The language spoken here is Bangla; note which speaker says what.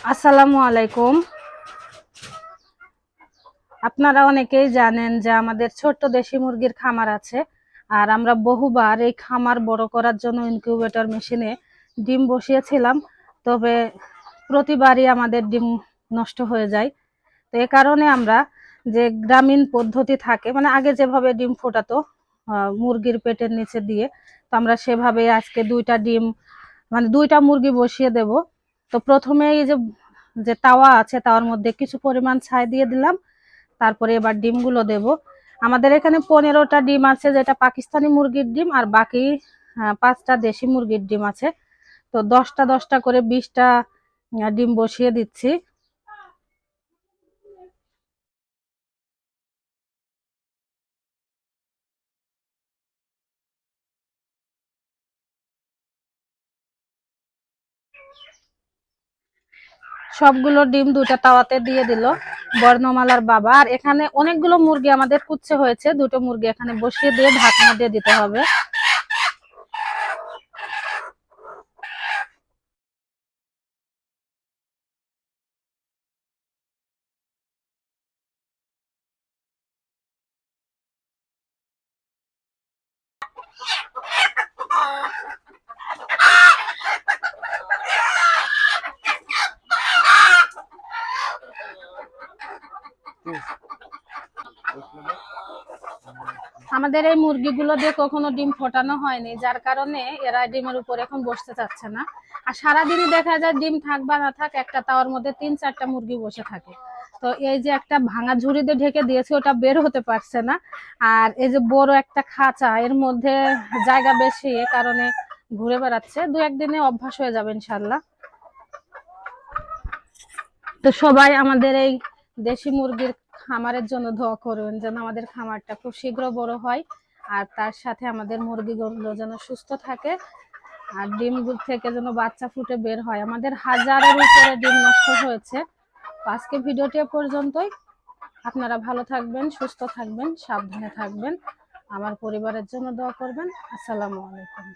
Speaker 1: আসসালামু আলাইকুম। আপনারা অনেকেই জানেন যে আমাদের ছোট্ট দেশি মুরগির খামার আছে, আর আমরা বহুবার এই খামার বড় করার জন্য ইনকিউবেটর মেশিনে ডিম বসিয়েছিলাম, তবে প্রতিবারই আমাদের ডিম নষ্ট হয়ে যায়। তো এ কারণে আমরা যে গ্রামীণ পদ্ধতি থাকে, মানে আগে যেভাবে ডিম ফোটাতো মুরগির পেটের নিচে দিয়ে, তো আমরা সেভাবে আজকে দুইটা মুরগি বসিয়ে দেব। তো প্রথমে এই যে যে তাওয়া আছে, তাওয়ার মধ্যে কিছু পরিমাণ ছাই দিয়ে দিলাম। তারপরে এবার ডিমগুলো দেব। আমাদের এখানে 15টা ডিম আছে, যেটা পাকিস্তানি মুরগির ডিম, আর বাকি 5টা দেশি মুরগির ডিম আছে। তো 10টা 10টা করে 20টা ডিম বসিয়ে দিচ্ছি। সবগুলো ডিম দুটো তাওয়াতে দিয়ে দিল বর্ণমালার বাবা। আর এখানে অনেকগুলো মুরগি আমাদের কুচ্ছে হয়েছে, দুটো মুরগি এখানে বসিয়ে দিয়ে ঢাকনা দিয়ে দিতে হবে। আমাদের এই মুরগিগুলো দিয়ে কখনো ডিম ফোটানো হয়নি, যার কারণে এরা ডিমের উপর এখন বসতে চাচ্ছে না। আর সারাদিনই দেখা যায় ডিম থাক বা না থাক, একটা তাওয়ার মধ্যে 3-4টা মুরগি বসে থাকে। তো এই যে একটা ভাঙা ঝুড়ি দিয়ে ঢেকে দিয়েছে, ওটা বের হতে পারছে না। আর এই যে বড় একটা খাঁচা, এর মধ্যে জায়গা বেশি, এ কারণে ঘুরে বেড়াচ্ছে। 2-1 দিনে অভ্যাস হয়ে যাবে ইনশাল্লাহ। তো সবাই আমাদের এই দেশি মুরগির খামারের জন্য দোয়া করবেন, যেন আমাদের খামারটা খুব শীঘ্র বড় হয়, আর তার সাথে আমাদের মুরগিগুলো যেন সুস্থ থাকে, আর ডিম থেকে যেন বাচ্চা ফুটে বের হয়। আমাদের হাজারের উপরে ডিম নষ্ট হয়েছে। তো আজকে ভিডিওটি পর্যন্তই। আপনারা ভালো থাকবেন, সুস্থ থাকবেন, সাবধানে থাকবেন। আমার পরিবারের জন্য দোয়া করবেন। আসসালামু আলাইকুম।